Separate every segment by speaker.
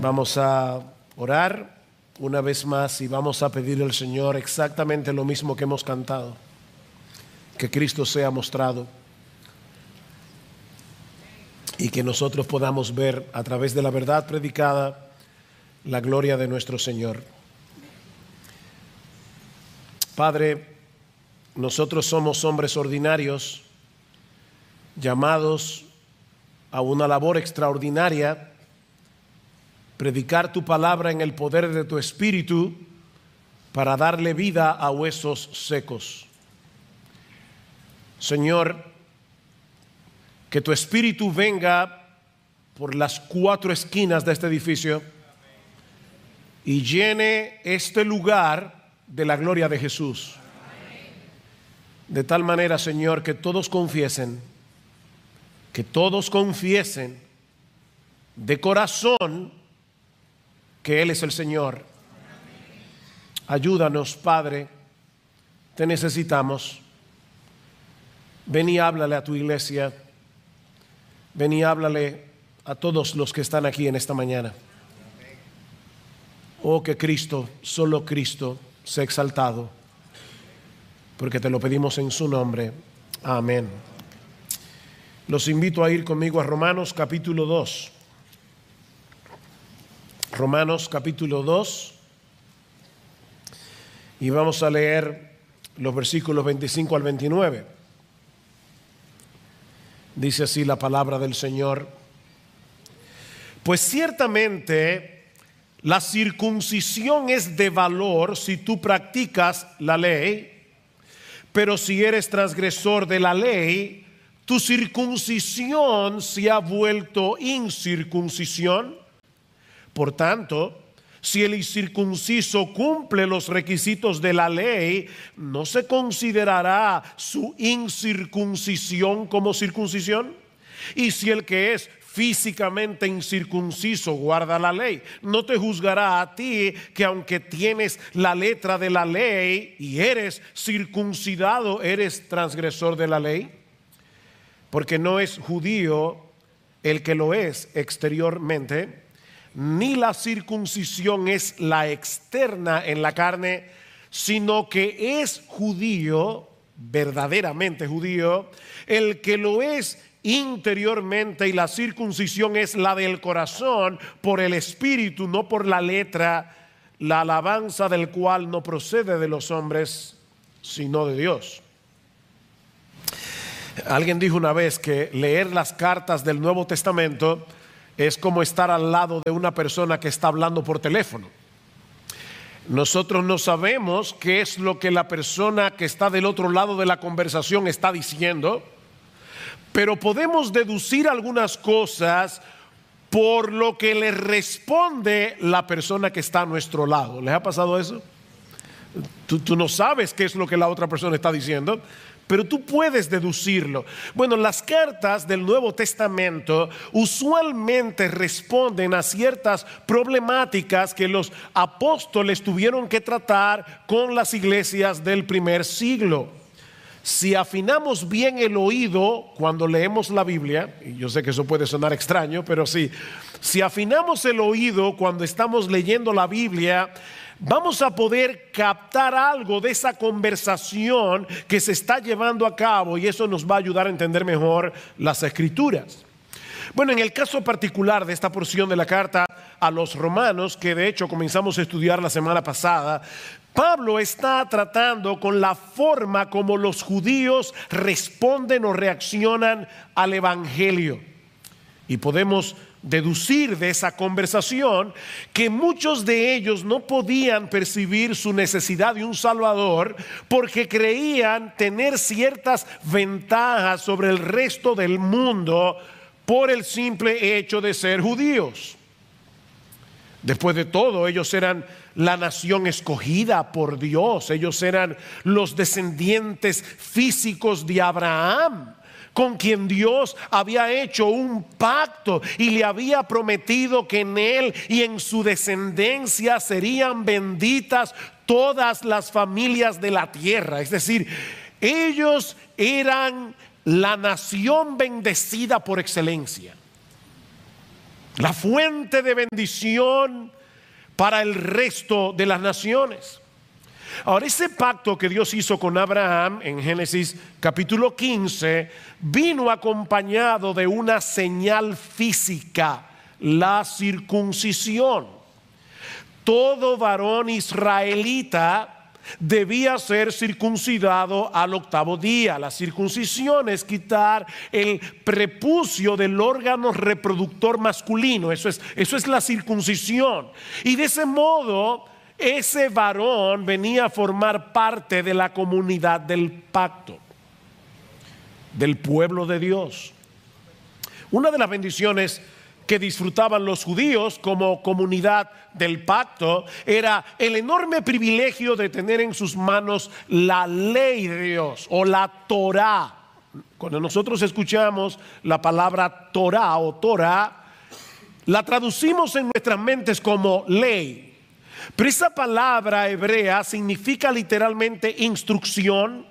Speaker 1: Vamos a orar una vez más y vamos a pedir al Señor exactamente lo mismo que hemos cantado, que Cristo sea mostrado y que nosotros podamos ver a través de la verdad predicada la gloria de nuestro Señor. Padre, nosotros somos hombres ordinarios llamados a una labor extraordinaria, predicar tu palabra en el poder de tu Espíritu para darle vida a huesos secos. Señor, que tu Espíritu venga por las 4 esquinas de este edificio y llene este lugar de la gloria de Jesús. De tal manera, Señor, que todos confiesen de corazón que Él es el Señor. Ayúdanos, Padre, te necesitamos. Ven y háblale a tu iglesia. Ven y háblale a todos los que están aquí en esta mañana. Oh, que Cristo, solo Cristo, sea exaltado, porque te lo pedimos en su nombre. Amén. Los invito a ir conmigo a Romanos capítulo 2. Romanos capítulo 2, y vamos a leer los versículos 25 al 29. Dice así la palabra del Señor: pues ciertamente la circuncisión es de valor si tú practicas la ley, pero si eres transgresor de la ley, tu circuncisión se ha vuelto incircuncisión. Por tanto, si el incircunciso cumple los requisitos de la ley, ¿no se considerará su incircuncisión como circuncisión? Y si el que es físicamente incircunciso guarda la ley, ¿no te juzgará a ti que aunque tienes la letra de la ley y eres circuncidado, eres transgresor de la ley? Porque no es judío el que lo es exteriormente, ni la circuncisión es la externa en la carne, sino que es judío, verdaderamente judío, el que lo es interiormente, y la circuncisión es la del corazón, por el Espíritu, no por la letra, la alabanza del cual no procede de los hombres, sino de Dios. Alguien dijo una vez que leer las cartas del Nuevo Testamento es como estar al lado de una persona que está hablando por teléfono. Nosotros no sabemos qué es lo que la persona que está del otro lado de la conversación está diciendo, pero podemos deducir algunas cosas por lo que le responde la persona que está a nuestro lado. ¿Les ha pasado eso? Tú no sabes qué es lo que la otra persona está diciendo, pero tú puedes deducirlo. Bueno, las cartas del Nuevo Testamento usualmente responden a ciertas problemáticas que los apóstoles tuvieron que tratar con las iglesias del primer siglo. Si afinamos bien el oído cuando leemos la Biblia, y yo sé que eso puede sonar extraño, pero sí, si afinamos el oído cuando estamos leyendo la Biblia, vamos a poder captar algo de esa conversación que se está llevando a cabo, y eso nos va a ayudar a entender mejor las Escrituras. Bueno, en el caso particular de esta porción de la carta a los romanos, que de hecho comenzamos a estudiar la semana pasada, Pablo está tratando con la forma como los judíos responden o reaccionan al Evangelio. Y podemos deducir de esa conversación que muchos de ellos no podían percibir su necesidad de un Salvador porque creían tener ciertas ventajas sobre el resto del mundo por el simple hecho de ser judíos. Después de todo, ellos eran la nación escogida por Dios. Ellos eran los descendientes físicos de Abraham, con quien Dios había hecho un pacto y le había prometido que en él y en su descendencia serían benditas todas las familias de la tierra. Es decir, ellos eran la nación bendecida por excelencia. la fuente de bendición para el resto de las naciones. Ahora, ese pacto que Dios hizo con Abraham en Génesis capítulo 15 vino acompañado de una señal física, la circuncisión. Todo varón israelita debía ser circuncidado al 8º día. La circuncisión es quitar el prepucio del órgano reproductor masculino. Eso es la circuncisión. Y de ese modo, ese varón venía a formar parte de la comunidad del pacto, del pueblo de Dios. Una de las bendiciones que disfrutaban los judíos como comunidad del pacto era el enorme privilegio de tener en sus manos la ley de Dios o la Torá. Cuando nosotros escuchamos la palabra Torá o Torá, la traducimos en nuestras mentes como ley, pero esa palabra hebrea significa literalmente instrucción,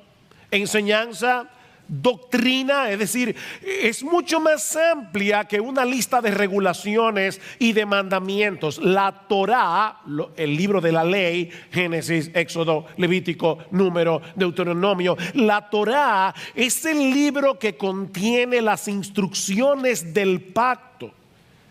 Speaker 1: enseñanza, doctrina. Es decir, es mucho más amplia que una lista de regulaciones y de mandamientos. La Torá, el libro de la ley, Génesis, Éxodo, Levítico, Número, Deuteronomio. La Torá es el libro que contiene las instrucciones del pacto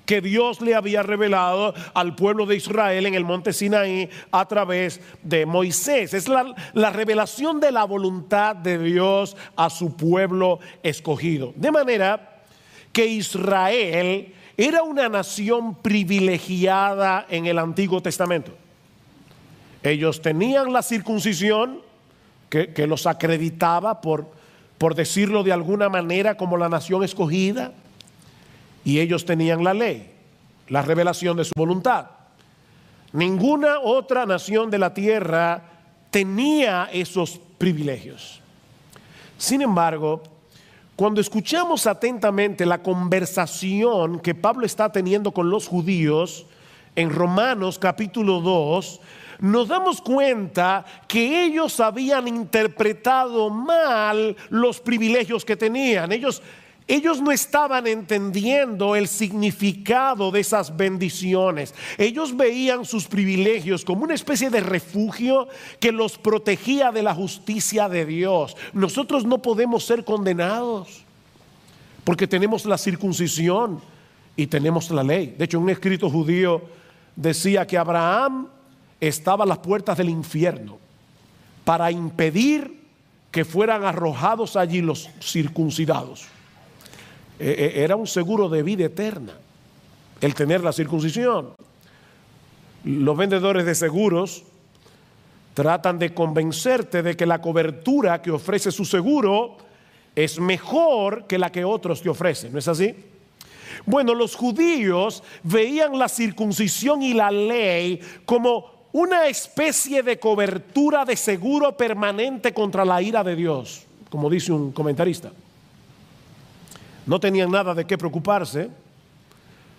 Speaker 1: que Dios le había revelado al pueblo de Israel en el monte Sinaí a través de Moisés. Es la revelación de la voluntad de Dios a su pueblo escogido. De manera que Israel era una nación privilegiada en el Antiguo Testamento. Ellos tenían la circuncisión que los acreditaba, por decirlo de alguna manera, como la nación escogida. Y ellos tenían la ley, la revelación de su voluntad. Ninguna otra nación de la tierra tenía esos privilegios. Sin embargo, cuando escuchamos atentamente la conversación que Pablo está teniendo con los judíos en Romanos capítulo 2, nos damos cuenta que ellos habían interpretado mal los privilegios que tenían. Ellos no estaban entendiendo el significado de esas bendiciones. Ellos veían sus privilegios como una especie de refugio que los protegía de la justicia de Dios. Nosotros no podemos ser condenados porque tenemos la circuncisión y tenemos la ley. De hecho, un escrito judío decía que Abraham estaba a las puertas del infierno para impedir que fueran arrojados allí los circuncidados. Era un seguro de vida eterna el tener la circuncisión. Los vendedores de seguros tratan de convencerte de que la cobertura que ofrece su seguro es mejor que la que otros te ofrecen, ¿no es así? Bueno, los judíos veían la circuncisión y la ley como una especie de cobertura de seguro permanente contra la ira de Dios, como dice un comentarista. No tenían nada de qué preocuparse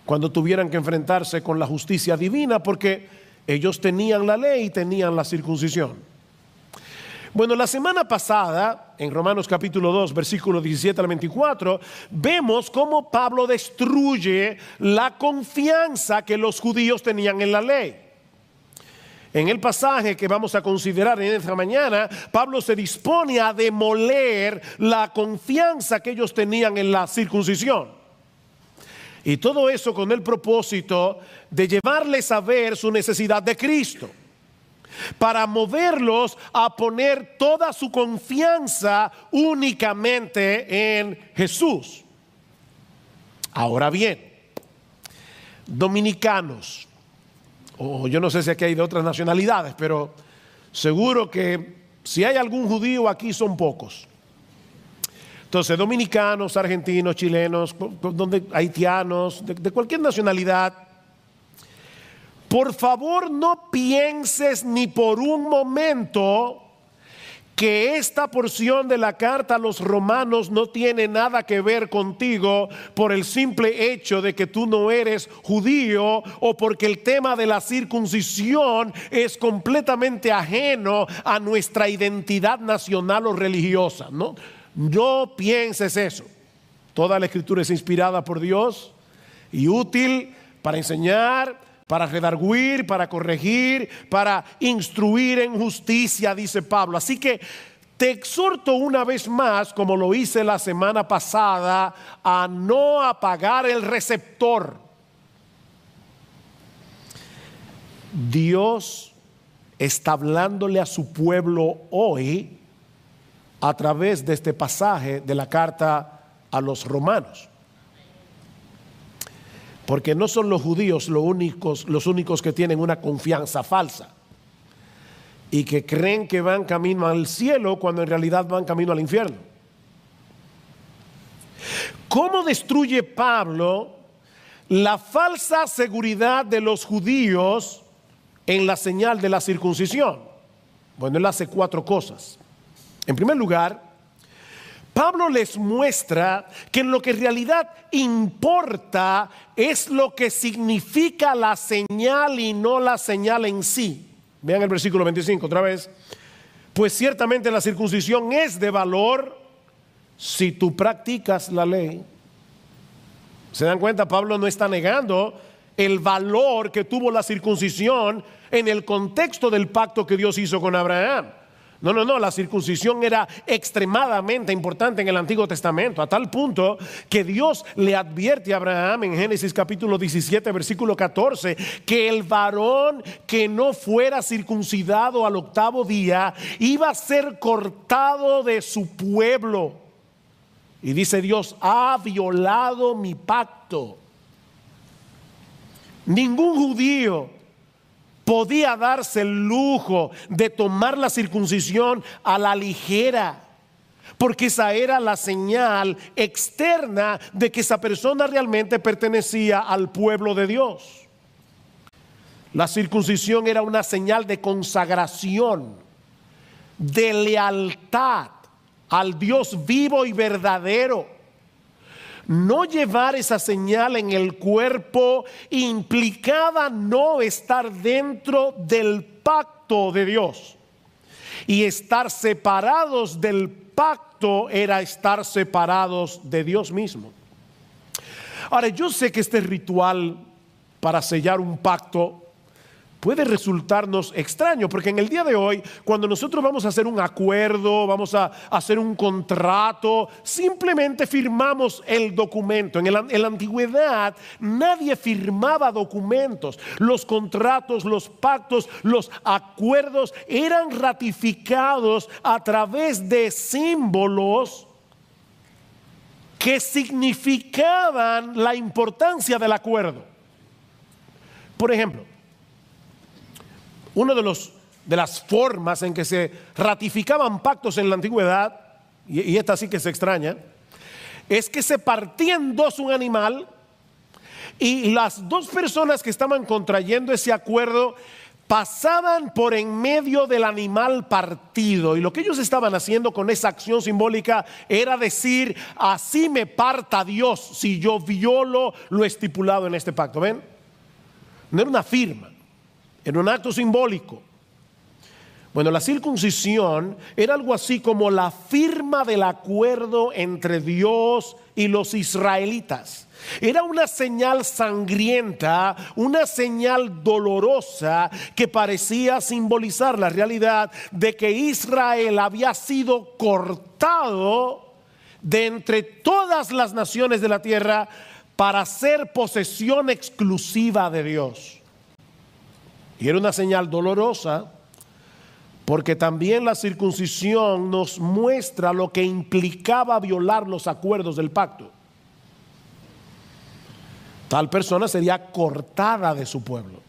Speaker 1: cuando tuvieran que enfrentarse con la justicia divina, porque ellos tenían la ley y tenían la circuncisión. Bueno, la semana pasada, en Romanos capítulo 2, versículos 17 al 24, vemos cómo Pablo destruye la confianza que los judíos tenían en la ley. En el pasaje que vamos a considerar en esta mañana, Pablo se dispone a demoler la confianza que ellos tenían en la circuncisión. Y todo eso con el propósito de llevarles a ver su necesidad de Cristo, para moverlos a poner toda su confianza únicamente en Jesús. Ahora bien, dominicanos, o yo no sé si aquí hay de otras nacionalidades, pero seguro que si hay algún judío aquí son pocos. Entonces, dominicanos, argentinos, chilenos, haitianos, de cualquier nacionalidad, por favor no pienses ni por un momento que esta porción de la carta a los romanos no tiene nada que ver contigo por el simple hecho de que tú no eres judío, o porque el tema de la circuncisión es completamente ajeno a nuestra identidad nacional o religiosa. No pienses eso. Toda la escritura es inspirada por Dios y útil para enseñar, para redarguir, para corregir, para instruir en justicia, dice Pablo. Así que te exhorto una vez más, como lo hice la semana pasada, a no apagar el receptor. Dios está hablándole a su pueblo hoy a través de este pasaje de la carta a los romanos. Porque no son los judíos los únicos que tienen una confianza falsa y que creen que van camino al cielo cuando en realidad van camino al infierno. ¿Cómo destruye Pablo la falsa seguridad de los judíos en la señal de la circuncisión? Bueno, él hace 4 cosas. En primer lugar, Pablo les muestra que lo que en realidad importa es lo que significa la señal y no la señal en sí. Vean el versículo 25 otra vez. Pues ciertamente la circuncisión es de valor si tú practicas la ley. ¿Se dan cuenta? Pablo no está negando el valor que tuvo la circuncisión en el contexto del pacto que Dios hizo con Abraham. No, la circuncisión era extremadamente importante en el Antiguo Testamento, a tal punto que Dios le advierte a Abraham en Génesis capítulo 17, versículo 14, que el varón que no fuera circuncidado al 8º día iba a ser cortado de su pueblo. Y dice Dios, ha violado mi pacto. Ningún judío podía darse el lujo de tomar la circuncisión a la ligera, porque esa era la señal externa de que esa persona realmente pertenecía al pueblo de Dios. La circuncisión era una señal de consagración, de lealtad al Dios vivo y verdadero. No llevar esa señal en el cuerpo implicaba no estar dentro del pacto de Dios. Y estar separados del pacto era estar separados de Dios mismo. Ahora, yo sé que este ritual para sellar un pacto puede resultarnos extraño, porque en el día de hoy, cuando nosotros vamos a hacer un acuerdo, vamos a hacer un contrato, simplemente firmamos el documento. En la antigüedad nadie firmaba documentos. Los contratos, los pactos, los acuerdos eran ratificados a través de símbolos que significaban la importancia del acuerdo. Por ejemplo, una de las formas en que se ratificaban pactos en la antigüedad, y esta sí que se extraña, es que se partía en dos un animal y las dos personas que estaban contrayendo ese acuerdo pasaban por en medio del animal partido, y lo que ellos estaban haciendo con esa acción simbólica era decir: así me parta Dios si yo violo lo estipulado en este pacto. ¿Ven? No era una firma, era un acto simbólico. Bueno, la circuncisión era algo así como la firma del acuerdo entre Dios y los israelitas. Era una señal sangrienta, una señal dolorosa que parecía simbolizar la realidad de que Israel había sido cortado de entre todas las naciones de la tierra para ser posesión exclusiva de Dios. Y era una señal dolorosa porque también la circuncisión nos muestra lo que implicaba violar los acuerdos del pacto. Tal persona sería cortada de su pueblo.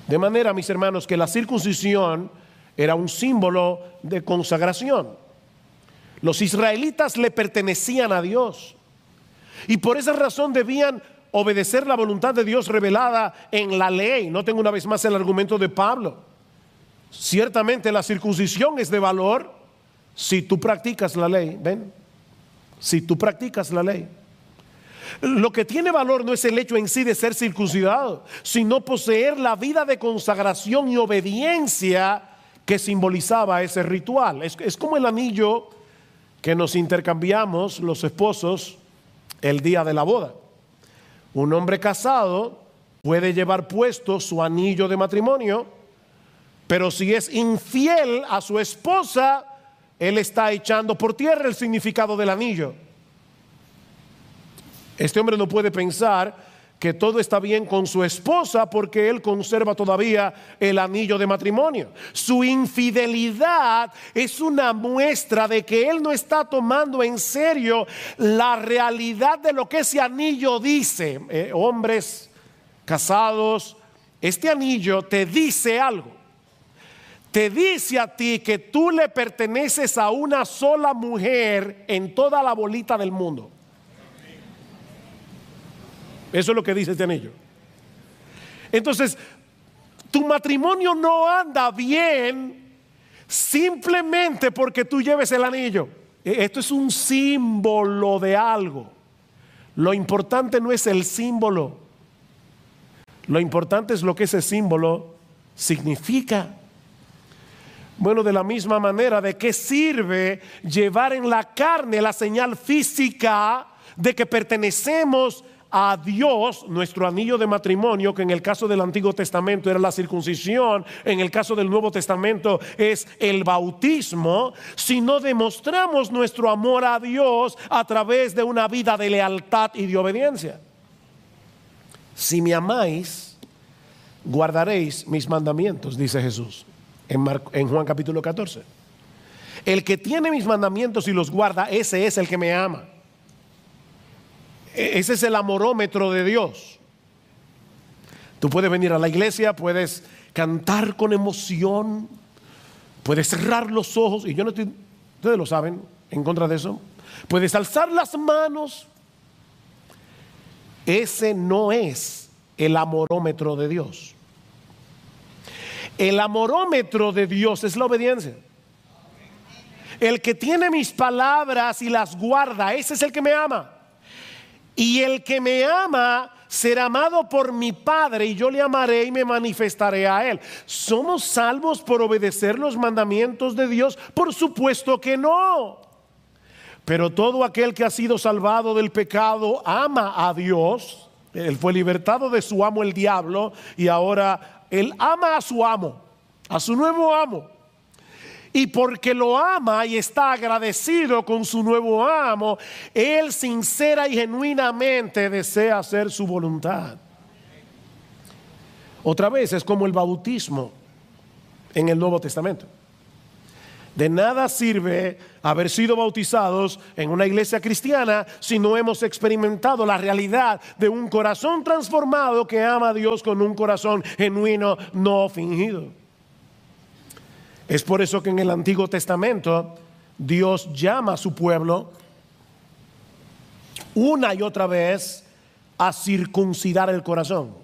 Speaker 1: De manera, mis hermanos, que la circuncisión era un símbolo de consagración. Los israelitas le pertenecían a Dios y por esa razón debían obedecer la voluntad de Dios revelada en la ley. Noten una vez más el argumento de Pablo. Ciertamente la circuncisión es de valor si tú practicas la ley. ¿Ven? Si tú practicas la ley. Lo que tiene valor no es el hecho en sí de ser circuncidado, sino poseer la vida de consagración y obediencia que simbolizaba ese ritual. Es como el anillo que nos intercambiamos los esposos el día de la boda. Un hombre casado puede llevar puesto su anillo de matrimonio, pero si es infiel a su esposa, él está echando por tierra el significado del anillo. Este hombre no puede pensar que todo está bien con su esposa porque él conserva todavía el anillo de matrimonio. Su infidelidad es una muestra de que él no está tomando en serio la realidad de lo que ese anillo dice. Hombres casados, este anillo te dice algo. Te dice a ti que tú le perteneces a una sola mujer en toda la bolita del mundo. Eso es lo que dice este anillo. Entonces, tu matrimonio no anda bien simplemente porque tú lleves el anillo. Esto es un símbolo de algo. Lo importante no es el símbolo. Lo importante es lo que ese símbolo significa. Bueno, de la misma manera, ¿de qué sirve llevar en la carne la señal física de que pertenecemos a Dios, nuestro anillo de matrimonio, que en el caso del Antiguo Testamento era la circuncisión, en el caso del Nuevo Testamento es el bautismo, si no demostramos nuestro amor a Dios a través de una vida de lealtad y de obediencia? Si me amáis, guardaréis mis mandamientos, dice Jesús en Juan capítulo 14. El que tiene mis mandamientos y los guarda, ese es el que me ama. Ese es el amorómetro de Dios. Tú puedes venir a la iglesia, puedes cantar con emoción, puedes cerrar los ojos, y yo no estoy, ustedes lo saben, en contra de eso. Puedes alzar las manos. Ese no es el amorómetro de Dios. El amorómetro de Dios es la obediencia. El que tiene mis palabras y las guarda, ese es el que me ama. Y el que me ama será amado por mi Padre, y yo le amaré y me manifestaré a él. ¿Somos salvos por obedecer los mandamientos de Dios? Por supuesto que no. Pero todo aquel que ha sido salvado del pecado ama a Dios. Él fue libertado de su amo el diablo, y ahora él ama a su amo, a su nuevo amo. Y porque lo ama y está agradecido con su nuevo amo, él sincera y genuinamente desea hacer su voluntad. Otra vez es como el bautismo en el Nuevo Testamento. De nada sirve haber sido bautizados en una iglesia cristiana si no hemos experimentado la realidad de un corazón transformado que ama a Dios con un corazón genuino, no fingido. Es por eso que en el Antiguo Testamento Dios llama a su pueblo una y otra vez a circuncidar el corazón.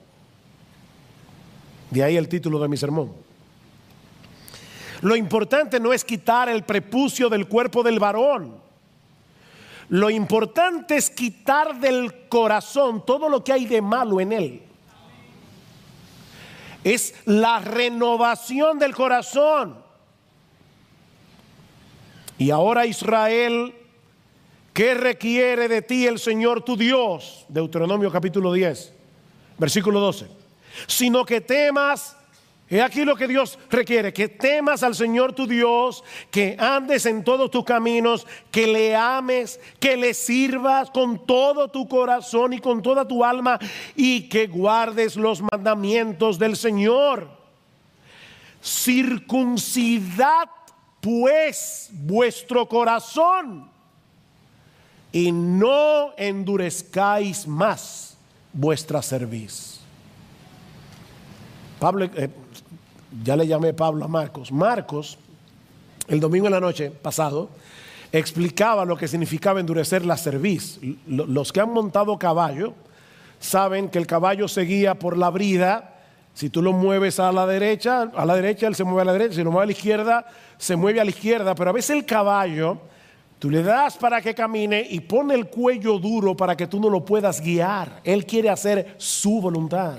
Speaker 1: De ahí el título de mi sermón. Lo importante no es quitar el prepucio del cuerpo del varón. Lo importante es quitar del corazón todo lo que hay de malo en él. Es la renovación del corazón. Y ahora, Israel, ¿qué requiere de ti el Señor tu Dios? Deuteronomio capítulo 10, versículo 12. Sino que temas, he aquí lo que Dios requiere, que temas al Señor tu Dios, que andes en todos tus caminos, que le ames, que le sirvas con todo tu corazón y con toda tu alma, y que guardes los mandamientos del Señor. Circuncidad pues vuestro corazón, y no endurezcáis más vuestra cerviz. Pablo, ya le llamé Pablo a Marcos. Marcos, el domingo en la noche pasado, explicaba lo que significaba endurecer la cerviz. Los que han montado caballo saben que el caballo se guía por la brida. Si tú lo mueves a la derecha, él se mueve a la derecha. Si lo mueves a la izquierda, se mueve a la izquierda. Pero a veces el caballo, tú le das para que camine y pone el cuello duro para que tú no lo puedas guiar. Él quiere hacer su voluntad.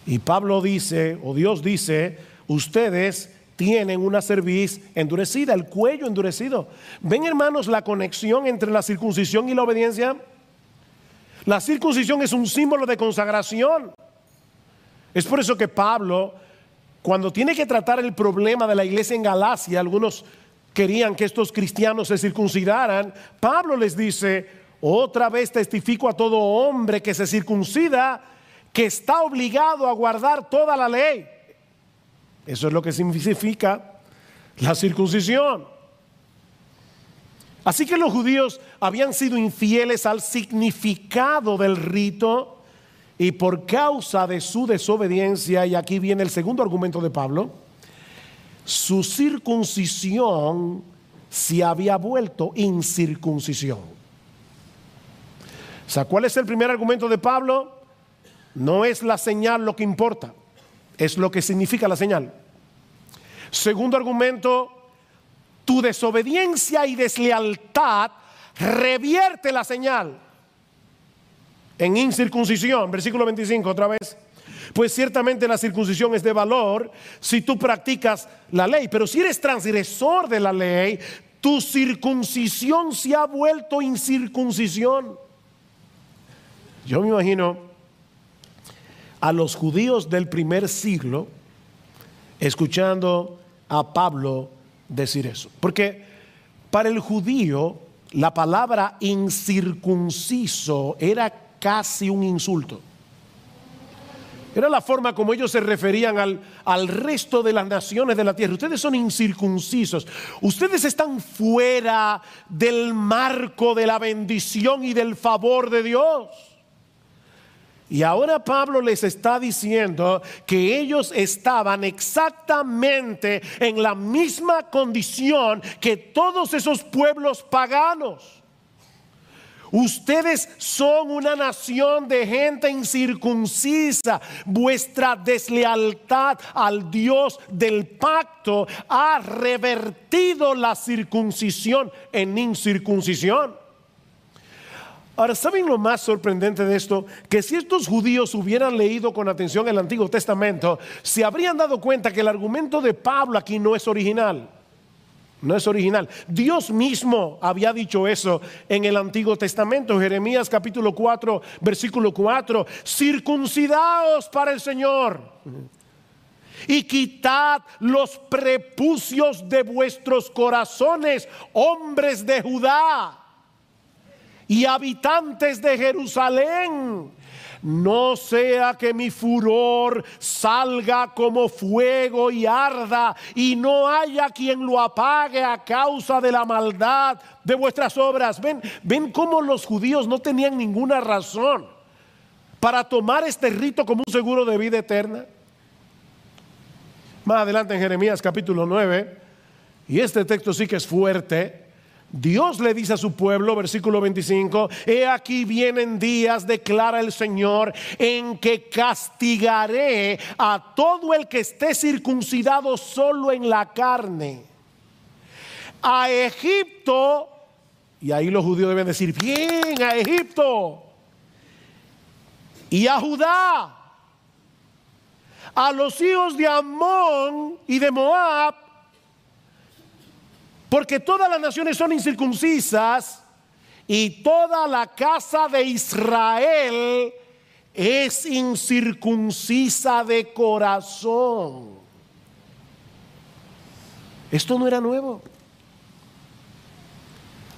Speaker 1: Y Pablo dice, o Dios dice, ustedes tienen una cerviz endurecida, el cuello endurecido. ¿Ven, hermanos, la conexión entre la circuncisión y la obediencia? La circuncisión es un símbolo de consagración. Es por eso que Pablo, cuando tiene que tratar el problema de la iglesia en Galacia, algunos querían que estos cristianos se circuncidaran. Pablo les dice: otra vez testifico a todo hombre que se circuncida, que está obligado a guardar toda la ley. Eso es lo que significa la circuncisión. Así que los judíos habían sido infieles al significado del rito, y por causa de su desobediencia, y aquí viene el segundo argumento de Pablo, su circuncisión se había vuelto incircuncisión. O sea, ¿cuál es el primer argumento de Pablo? No es la señal lo que importa, es lo que significa la señal. Segundo argumento: tu desobediencia y deslealtad revierte la señal en incircuncisión. Versículo 25 otra vez. Pues ciertamente la circuncisión es de valor si tú practicas la ley, pero si eres transgresor de la ley, tu circuncisión se ha vuelto incircuncisión. Yo me imagino a los judíos del primer siglo escuchando a Pablo decir eso, porque para el judío la palabra incircunciso era casi un insulto. Era la forma como ellos se referían al resto de las naciones de la tierra. Ustedes son incircuncisos, ustedes están fuera del marco de la bendición y del favor de Dios. Y ahora Pablo les está diciendo que ellos estaban exactamente en la misma condición que todos esos pueblos paganos. Ustedes son una nación de gente incircuncisa. Vuestra deslealtad al Dios del pacto ha revertido la circuncisión en incircuncisión. Ahora, ¿saben lo más sorprendente de esto? Que si estos judíos hubieran leído con atención el Antiguo Testamento, se habrían dado cuenta que el argumento de Pablo aquí no es original. No es original. Dios mismo había dicho eso en el Antiguo Testamento. Jeremías capítulo 4, versículo 4. Circuncidaos para el Señor y quitad los prepucios de vuestros corazones, hombres de Judá y habitantes de Jerusalén, no sea que mi furor salga como fuego y arda, y no haya quien lo apague a causa de la maldad de vuestras obras. Ven cómo los judíos no tenían ninguna razón para tomar este rito como un seguro de vida eterna. Más adelante en Jeremías capítulo 9, y este texto sí que es fuerte, Dios le dice a su pueblo, versículo 25: he aquí vienen días, declara el Señor, en que castigaré a todo el que esté circuncidado solo en la carne. A Egipto, y ahí los judíos deben decir: bien, a Egipto. Y a Judá, a los hijos de Amón y de Moab, porque todas las naciones son incircuncisas y toda la casa de Israel es incircuncisa de corazón. Esto no era nuevo.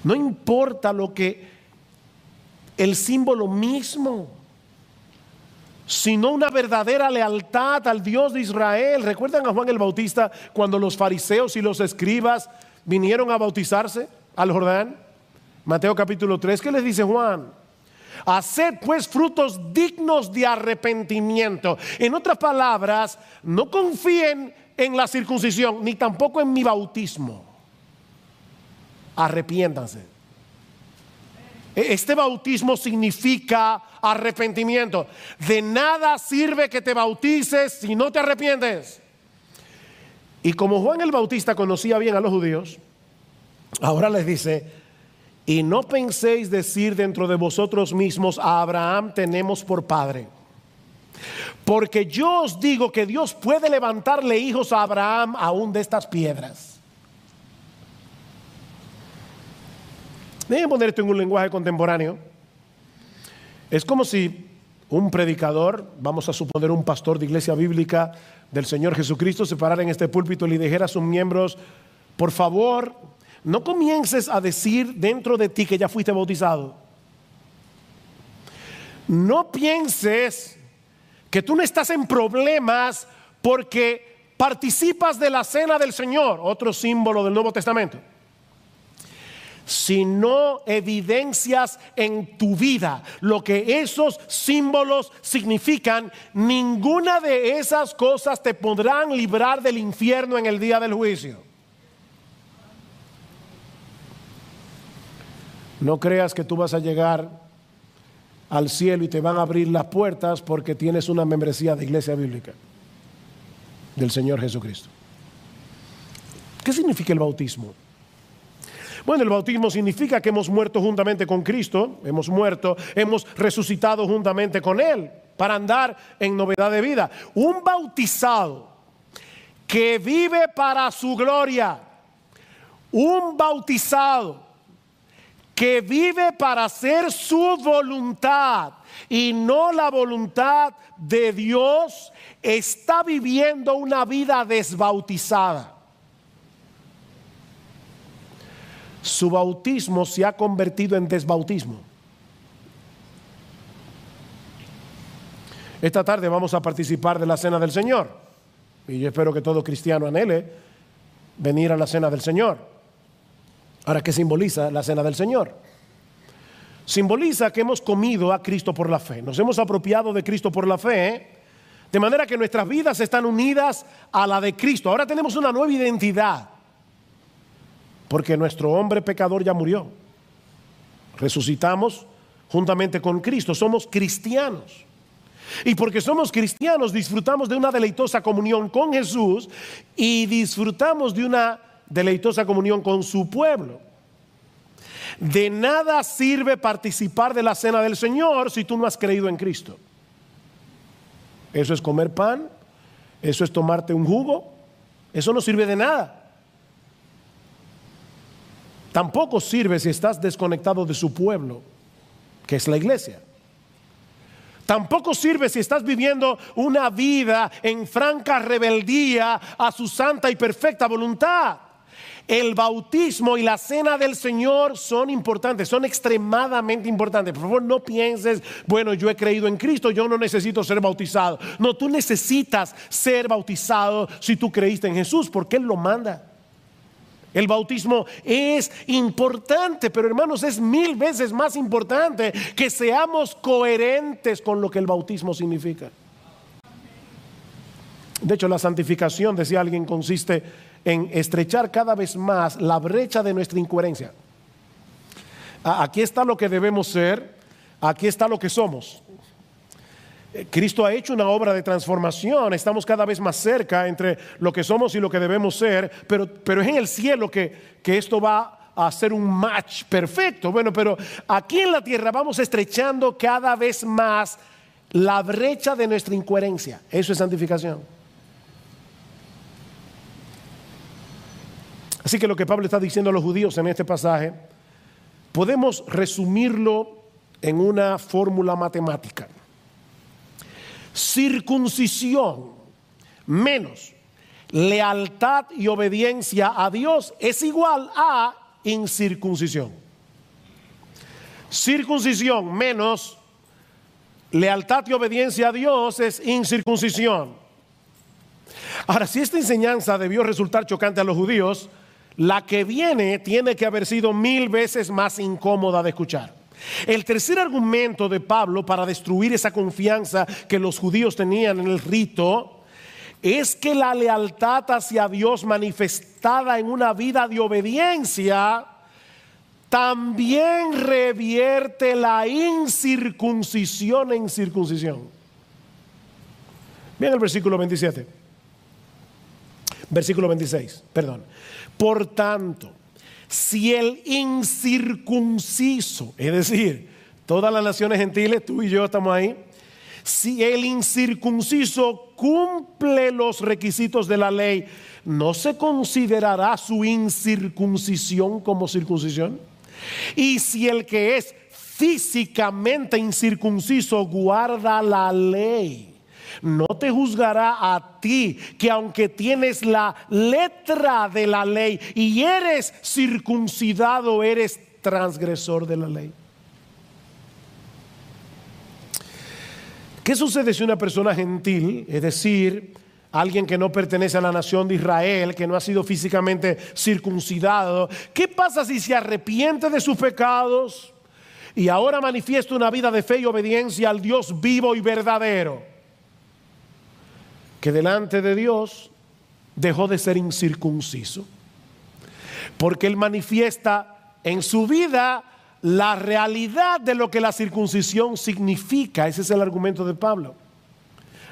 Speaker 1: No importa lo que el símbolo mismo, sino una verdadera lealtad al Dios de Israel. ¿Recuerdan a Juan el Bautista cuando los fariseos y los escribas vinieron a bautizarse al Jordán? Mateo capítulo 3, ¿qué les dice Juan? Haced pues frutos dignos de arrepentimiento. En otras palabras, no confíen en la circuncisión, ni tampoco en mi bautismo. Arrepiéntanse. Este bautismo significa arrepentimiento. De nada sirve que te bautices si no te arrepientes. Y como Juan el Bautista conocía bien a los judíos, ahora les dice: y no penséis decir dentro de vosotros mismos: a Abraham tenemos por padre. Porque yo os digo que Dios puede levantarle hijos a Abraham aún de estas piedras. Déjenme poner esto en un lenguaje contemporáneo. Es como si un predicador, vamos a suponer un pastor de iglesia bíblica del Señor Jesucristo, se parara en este púlpito y le dijera a sus miembros: por favor, no comiences a decir dentro de ti que ya fuiste bautizado. No pienses que tú no estás en problemas porque participas de la cena del Señor, otro símbolo del Nuevo Testamento. Si no evidencias en tu vida lo que esos símbolos significan, ninguna de esas cosas te podrán librar del infierno en el día del juicio. No creas que tú vas a llegar al cielo y te van a abrir las puertas porque tienes una membresía de iglesia bíblica del Señor Jesucristo. ¿Qué significa el bautismo? Bueno, el bautismo significa que hemos muerto juntamente con Cristo, hemos resucitado juntamente con Él para andar en novedad de vida. Un bautizado que vive para su gloria, un bautizado que vive para hacer su voluntad y no la voluntad de Dios, está viviendo una vida desbautizada. Su bautismo se ha convertido en desbautismo. Esta tarde vamos a participar de la cena del Señor y yo espero que todo cristiano anhele venir a la cena del Señor. Ahora, ¿qué simboliza la cena del Señor? Simboliza que hemos comido a Cristo por la fe, nos hemos apropiado de Cristo por la fe, de manera que nuestras vidas están unidas a la de Cristo. Ahora tenemos una nueva identidad, porque nuestro hombre pecador ya murió. Resucitamos juntamente con Cristo, somos cristianos. Y porque somos cristianos disfrutamos de una deleitosa comunión con Jesús y disfrutamos de una deleitosa comunión con su pueblo. De nada sirve participar de la cena del Señor si tú no has creído en Cristo. Eso es comer pan, eso es tomarte un jugo, eso no sirve de nada. Tampoco sirve si estás desconectado de su pueblo, que es la iglesia. Tampoco sirve si estás viviendo una vida en franca rebeldía a su santa y perfecta voluntad. El bautismo y la cena del Señor son importantes, son extremadamente importantes. Por favor, no pienses, bueno, yo he creído en Cristo, yo no necesito ser bautizado. No, tú necesitas ser bautizado si tú creíste en Jesús, porque Él lo manda. El bautismo es importante, pero hermanos, es 1000 veces más importante que seamos coherentes con lo que el bautismo significa. De hecho, la santificación, decía alguien, consiste en estrechar cada vez más la brecha de nuestra incoherencia. Aquí está lo que debemos ser, aquí está lo que somos. Cristo ha hecho una obra de transformación, estamos cada vez más cerca entre lo que somos y lo que debemos ser, pero es en el cielo que esto va a ser un match perfecto. Bueno, pero aquí en la tierra vamos estrechando cada vez más la brecha de nuestra incoherencia. Eso es santificación. Así que lo que Pablo está diciendo a los judíos en este pasaje, podemos resumirlo en una fórmula matemática. Circuncisión menos lealtad y obediencia a Dios es igual a incircuncisión. Circuncisión menos lealtad y obediencia a Dios es incircuncisión. Ahora, si esta enseñanza debió resultar chocante a los judíos, la que viene tiene que haber sido 1000 veces más incómoda de escuchar. El tercer argumento de Pablo para destruir esa confianza que los judíos tenían en el rito es que la lealtad hacia Dios manifestada en una vida de obediencia también revierte la incircuncisión en circuncisión. Bien el versículo 27. Versículo 26, perdón. Por tanto, si el incircunciso, es decir, todas las naciones gentiles, tú y yo estamos ahí, si el incircunciso cumple los requisitos de la ley, ¿no se considerará su incircuncisión como circuncisión? Y si el que es físicamente incircunciso guarda la ley. No te juzgará a ti, que aunque tienes la letra de la ley y eres circuncidado, eres transgresor de la ley. ¿Qué sucede si una persona gentil, es decir, alguien que no pertenece a la nación de Israel, que no ha sido físicamente circuncidado, qué pasa si se arrepiente de sus pecados y ahora manifiesta una vida de fe y obediencia al Dios vivo y verdadero? Que delante de Dios dejó de ser incircunciso, porque Él manifiesta en su vida la realidad de lo que la circuncisión significa. Ese es el argumento de Pablo.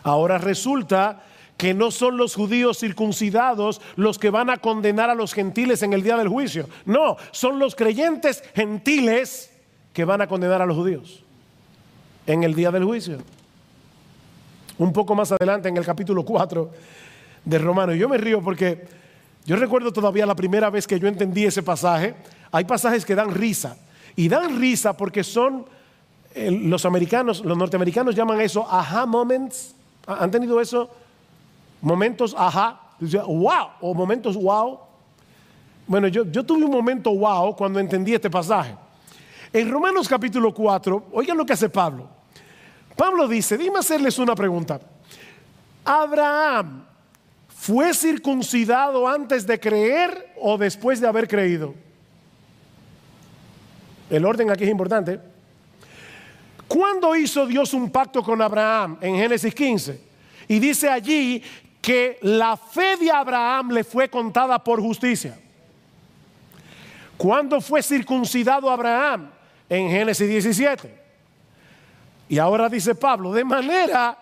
Speaker 1: Ahora resulta que no son los judíos circuncidados los que van a condenar a los gentiles en el día del juicio. No, son los creyentes gentiles que van a condenar a los judíos en el día del juicio. Un poco más adelante en el capítulo 4 de Romanos. Yo me río porque yo recuerdo todavía la primera vez que yo entendí ese pasaje. Hay pasajes que dan risa. Y dan risa porque son, los norteamericanos llaman eso aha moments. ¿Han tenido eso? Momentos aha, wow, o momentos wow. Bueno, yo tuve un momento wow cuando entendí este pasaje. En Romanos capítulo 4, oigan lo que hace Pablo. Pablo dice, dime hacerles una pregunta. ¿Abraham fue circuncidado antes de creer o después de haber creído? El orden aquí es importante. ¿Cuándo hizo Dios un pacto con Abraham? En Génesis 15. Y dice allí que la fe de Abraham le fue contada por justicia. ¿Cuándo fue circuncidado Abraham? En Génesis 17. Y ahora dice Pablo, de manera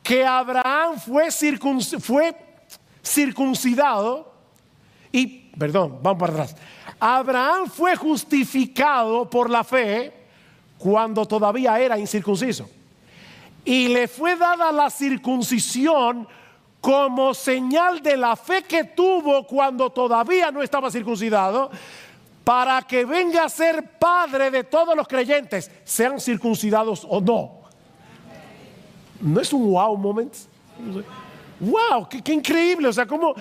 Speaker 1: que Abraham fue circuncidado y, perdón, vamos para atrás. Abraham fue justificado por la fe cuando todavía era incircunciso. Y le fue dada la circuncisión como señal de la fe que tuvo cuando todavía no estaba circuncidado, para que venga a ser padre de todos los creyentes, sean circuncidados o no. ¿No es un wow moment? Wow, qué increíble. O sea, cómo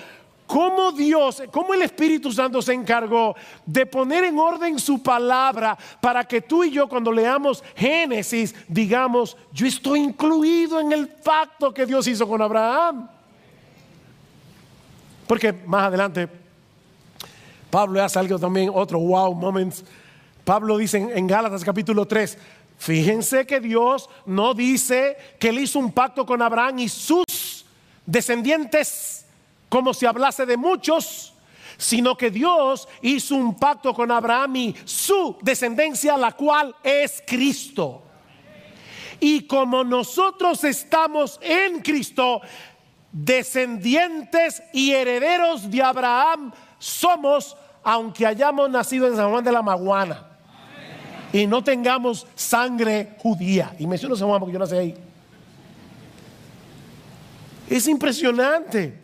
Speaker 1: Dios, cómo el Espíritu Santo se encargó de poner en orden su palabra para que tú y yo, cuando leamos Génesis, digamos, yo estoy incluido en el pacto que Dios hizo con Abraham. Porque más adelante Pablo hace algo también, otro wow moments. Pablo dice en Gálatas capítulo 3, fíjense que Dios no dice que Él hizo un pacto con Abraham y sus descendientes como si hablase de muchos, sino que Dios hizo un pacto con Abraham y su descendencia, la cual es Cristo. Y como nosotros estamos en Cristo, descendientes y herederos de Abraham somos, aunque hayamos nacido en San Juan de la Maguana y no tengamos sangre judía. Y menciono San Juan porque yo nací ahí. Es impresionante.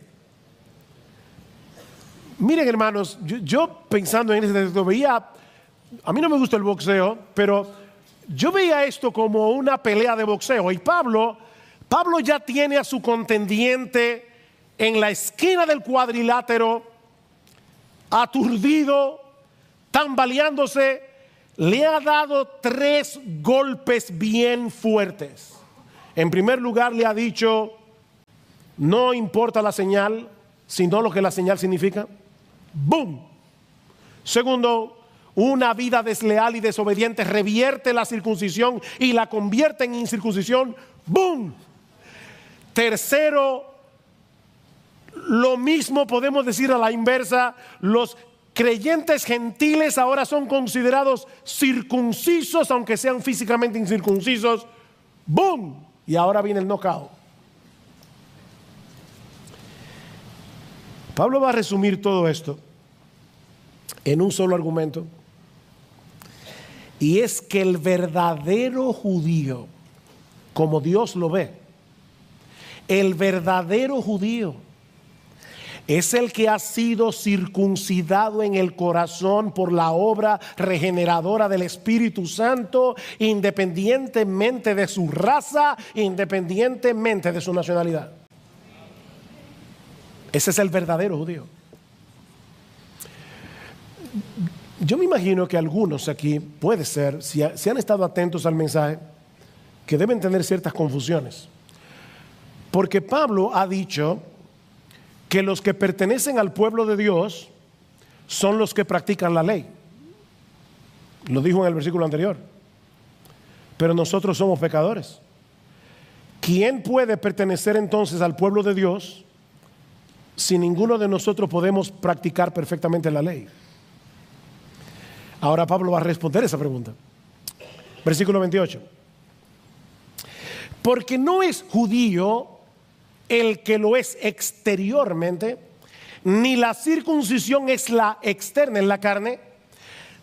Speaker 1: Miren, hermanos, yo pensando en este texto veía, a mí no me gusta el boxeo, pero yo veía esto como una pelea de boxeo. Y Pablo ya tiene a su contendiente en la esquina del cuadrilátero, aturdido, tambaleándose. Le ha dado 3 golpes bien fuertes. En primer lugar, le ha dicho, no importa la señal, sino lo que la señal significa. ¡Boom! Segundo, una vida desleal y desobediente revierte la circuncisión y la convierte en incircuncisión. ¡Boom! Tercero, lo mismo podemos decir a la inversa. Los creyentes gentiles ahora son considerados circuncisos, aunque sean físicamente incircuncisos. ¡Boom! Y ahora viene el knockout. Pablo va a resumir todo esto en un solo argumento, y es que el verdadero judío, como Dios lo ve, el verdadero judío es el que ha sido circuncidado en el corazón por la obra regeneradora del Espíritu Santo, independientemente de su raza, independientemente de su nacionalidad. Ese es el verdadero judío. Yo me imagino que algunos aquí, puede ser, si han estado atentos al mensaje, que deben tener ciertas confusiones. Porque Pablo ha dicho que los que pertenecen al pueblo de Dios son los que practican la ley. Lo dijo en el versículo anterior. Pero nosotros somos pecadores. ¿Quién puede pertenecer entonces al pueblo de Dios si ninguno de nosotros podemos practicar perfectamente la ley? Ahora Pablo va a responder esa pregunta. Versículo 28. Porque no es judío el que lo es exteriormente, ni la circuncisión es la externa en la carne,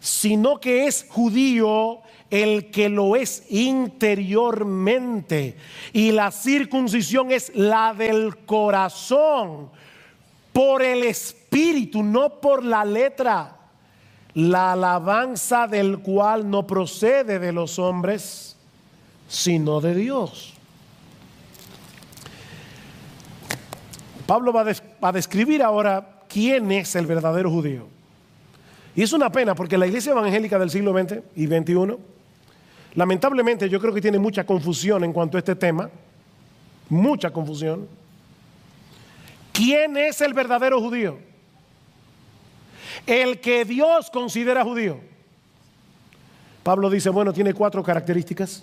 Speaker 1: sino que es judío el que lo es interiormente, y la circuncisión es la del corazón, por el espíritu, no por la letra, la alabanza del cual no procede de los hombres, sino de Dios. Pablo va a describir ahora quién es el verdadero judío. Y es una pena porque la iglesia evangélica del siglo XX y XXI, lamentablemente yo creo que tiene mucha confusión en cuanto a este tema. Mucha confusión. ¿Quién es el verdadero judío? El que Dios considera judío. Pablo dice, bueno, tiene 4 características.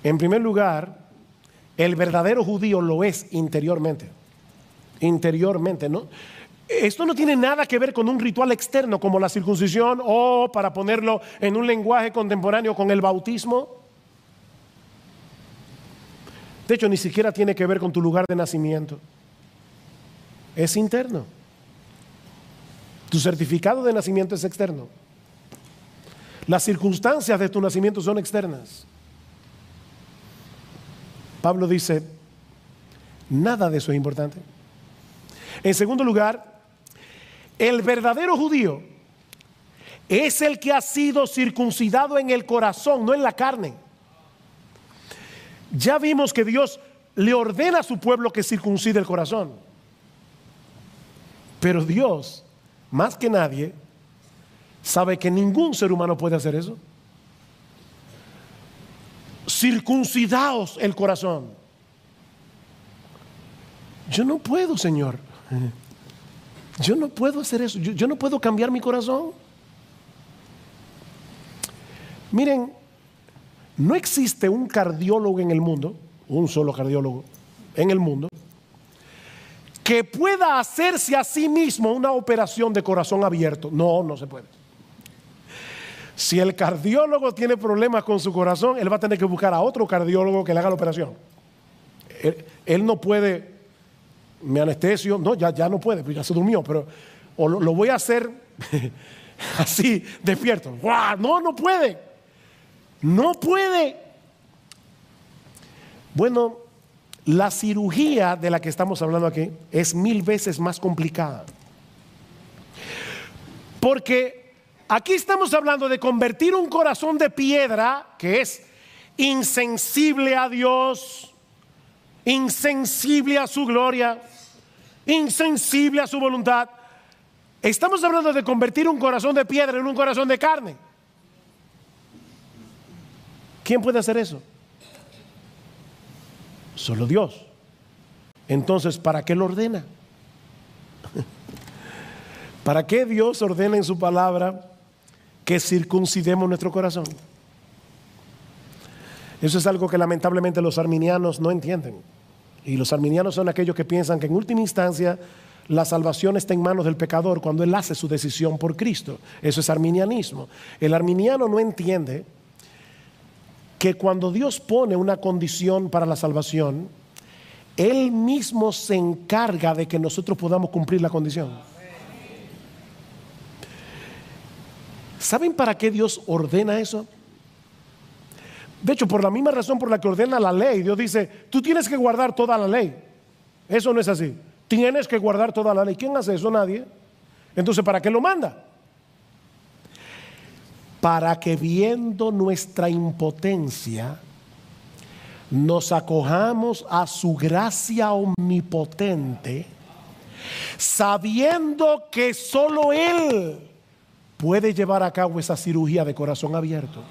Speaker 1: En primer lugar, el verdadero judío lo es interiormente. Interiormente, ¿no? Esto no tiene nada que ver con un ritual externo como la circuncisión o, para ponerlo en un lenguaje contemporáneo, con el bautismo. De hecho, ni siquiera tiene que ver con tu lugar de nacimiento. Es interno. Tu certificado de nacimiento es externo. Las circunstancias de tu nacimiento son externas. Pablo dice, nada de eso es importante. En segundo lugar, el verdadero judío es el que ha sido circuncidado en el corazón, no en la carne. Ya vimos que Dios le ordena a su pueblo que circuncide el corazón. Pero Dios, más que nadie, sabe que ningún ser humano puede hacer eso. Circuncidaos el corazón. Yo no puedo, Señor. Yo no puedo hacer eso. Yo no puedo cambiar mi corazón. Miren, no existe un cardiólogo en el mundo, un solo cardiólogo en el mundo, que pueda hacerse a sí mismo una operación de corazón abierto. No, no se puede. Si el cardiólogo tiene problemas con su corazón, él va a tener que buscar a otro cardiólogo que le haga la operación. Él no puede, me anestesio, no, ya no puede, pues ya se durmió, pero o lo voy a hacer así, despierto. ¡Guau! No, no puede. No puede. Bueno, la cirugía de la que estamos hablando aquí es 1000 veces más complicada. Porque aquí estamos hablando de convertir un corazón de piedra, que es insensible a Dios, insensible a su gloria, insensible a su voluntad. Estamos hablando de convertir un corazón de piedra en un corazón de carne. ¿Quién puede hacer eso? Solo Dios. Entonces, ¿para qué lo ordena? ¿Para qué Dios ordena en su palabra que circuncidemos nuestro corazón? Eso es algo que lamentablemente los arminianos no entienden. Y los arminianos son aquellos que piensan que en última instancia la salvación está en manos del pecador cuando él hace su decisión por Cristo. Eso es arminianismo. El arminiano no entiende que cuando Dios pone una condición para la salvación, Él mismo se encarga de que nosotros podamos cumplir la condición. ¿Saben para qué Dios ordena eso? De hecho, por la misma razón por la que ordena la ley, Dios dice, tú tienes que guardar toda la ley. Eso no es así. Tienes que guardar toda la ley. ¿Quién hace eso? Nadie. Entonces, ¿para qué lo manda? Para que viendo nuestra impotencia, nos acojamos a su gracia omnipotente, sabiendo que solo Él puede llevar a cabo esa cirugía de corazón abierto.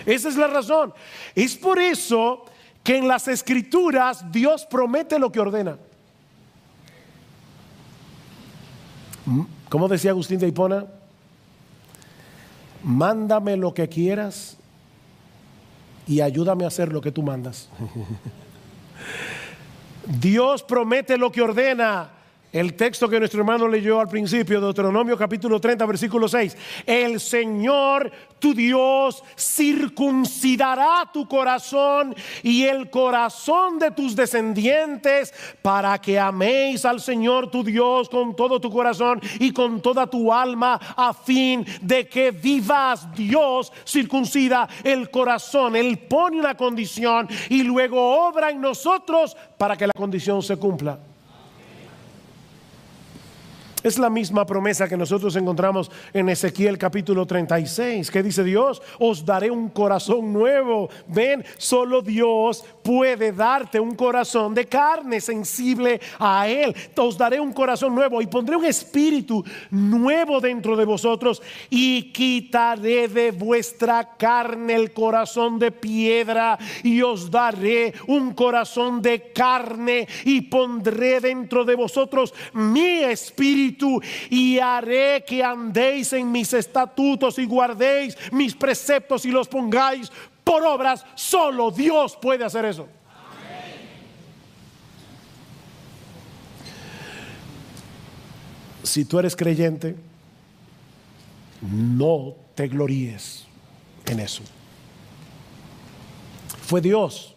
Speaker 1: Esa es la razón. Es por eso que en las Escrituras Dios promete lo que ordena. ¿Cómo decía Agustín de Hipona? Mándame lo que quieras y ayúdame a hacer lo que tú mandas. Dios promete lo que ordena. El texto que nuestro hermano leyó al principio, Deuteronomio capítulo 30, versículo 6. El Señor tu Dios circuncidará tu corazón y el corazón de tus descendientes, para que améis al Señor tu Dios con todo tu corazón y con toda tu alma, a fin de que vivas. Dios circuncida el corazón. Él pone una condición y luego obra en nosotros para que la condición se cumpla. Es la misma promesa que nosotros encontramos en Ezequiel capítulo 36, que dice Dios: os daré un corazón nuevo. Ven, solo Dios puede darte un corazón de carne sensible a Él. Os daré un corazón nuevo y pondré un espíritu nuevo dentro de vosotros, y quitaré de vuestra carne el corazón de piedra y os daré un corazón de carne, y pondré dentro de vosotros mi espíritu, y haré que andéis en mis estatutos y guardéis mis preceptos y los pongáis por obras. Solo Dios puede hacer eso. Si tú eres creyente, no te gloríes en eso. Fue Dios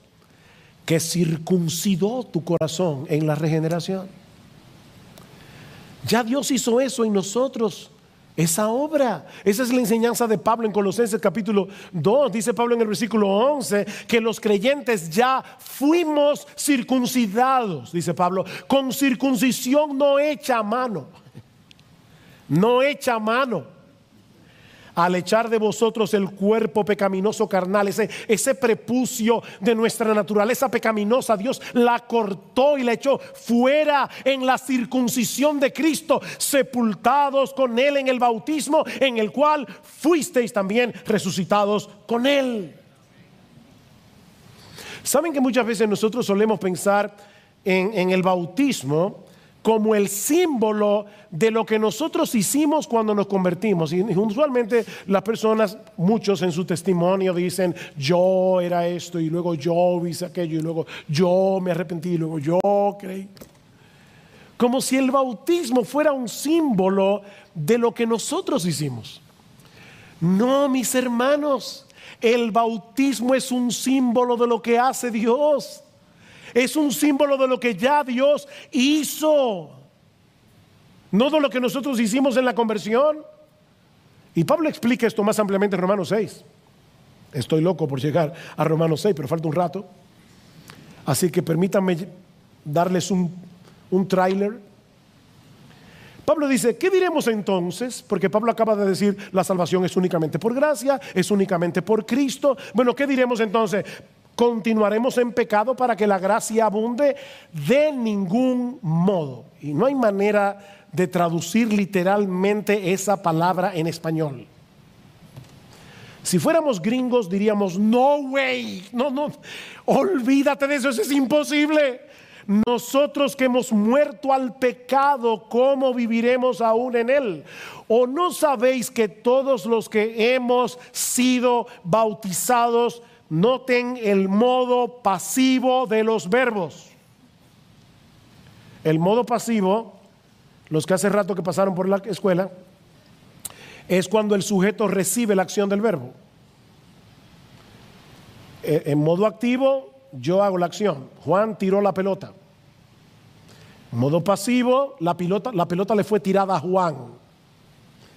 Speaker 1: que circuncidó tu corazón en la regeneración. Ya Dios hizo eso en nosotros, esa obra. Esa es la enseñanza de Pablo en Colosenses capítulo 2. Dice Pablo en el versículo 11 que los creyentes ya fuimos circuncidados, dice Pablo, con circuncisión no hecha a mano. No hecha a mano. Al echar de vosotros el cuerpo pecaminoso carnal, ese prepucio de nuestra naturaleza pecaminosa, Dios la cortó y la echó fuera en la circuncisión de Cristo, sepultados con Él en el bautismo, en el cual fuisteis también resucitados con Él. ¿Saben que muchas veces nosotros solemos pensar en el bautismo como el símbolo de lo que nosotros hicimos cuando nos convertimos? Y usualmente las personas, muchos en su testimonio dicen: yo era esto, y luego yo hice aquello, y luego yo me arrepentí, y luego yo creí. Como si el bautismo fuera un símbolo de lo que nosotros hicimos. No, mis hermanos, el bautismo es un símbolo de lo que hace Dios. Es un símbolo de lo que ya Dios hizo, no de lo que nosotros hicimos en la conversión. Y Pablo explica esto más ampliamente en Romanos 6. Estoy loco por llegar a Romanos 6, pero falta un rato. Así que permítanme darles un tráiler. Pablo dice: ¿qué diremos entonces? Porque Pablo acaba de decir: la salvación es únicamente por gracia, es únicamente por Cristo. Bueno, ¿qué diremos entonces? ¿Continuaremos en pecado para que la gracia abunde? De ningún modo. Y no hay manera de traducir literalmente esa palabra en español. Si fuéramos gringos diríamos: no way, no, olvídate de eso, eso es imposible. Nosotros que hemos muerto al pecado, ¿cómo viviremos aún en él? ¿O no sabéis que todos los que hemos sido bautizados noten el modo pasivo de los verbos? El modo pasivo, los que hace rato que pasaron por la escuela, es cuando el sujeto recibe la acción del verbo. En modo activo, yo hago la acción. Juan tiró la pelota. En modo pasivo, la pelota le fue tirada a Juan.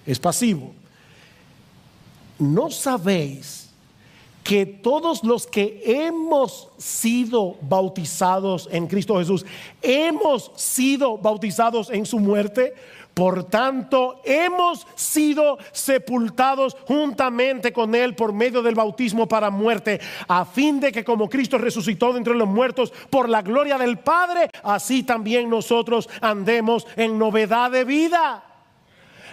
Speaker 1: Es pasivo. ¿No sabéis que todos los que hemos sido bautizados en Cristo Jesús, hemos sido bautizados en su muerte. Por tanto, hemos sido sepultados juntamente con Él por medio del bautismo para muerte, a fin de que como Cristo resucitó de entre los muertos por la gloria del Padre, así también nosotros andemos en novedad de vida.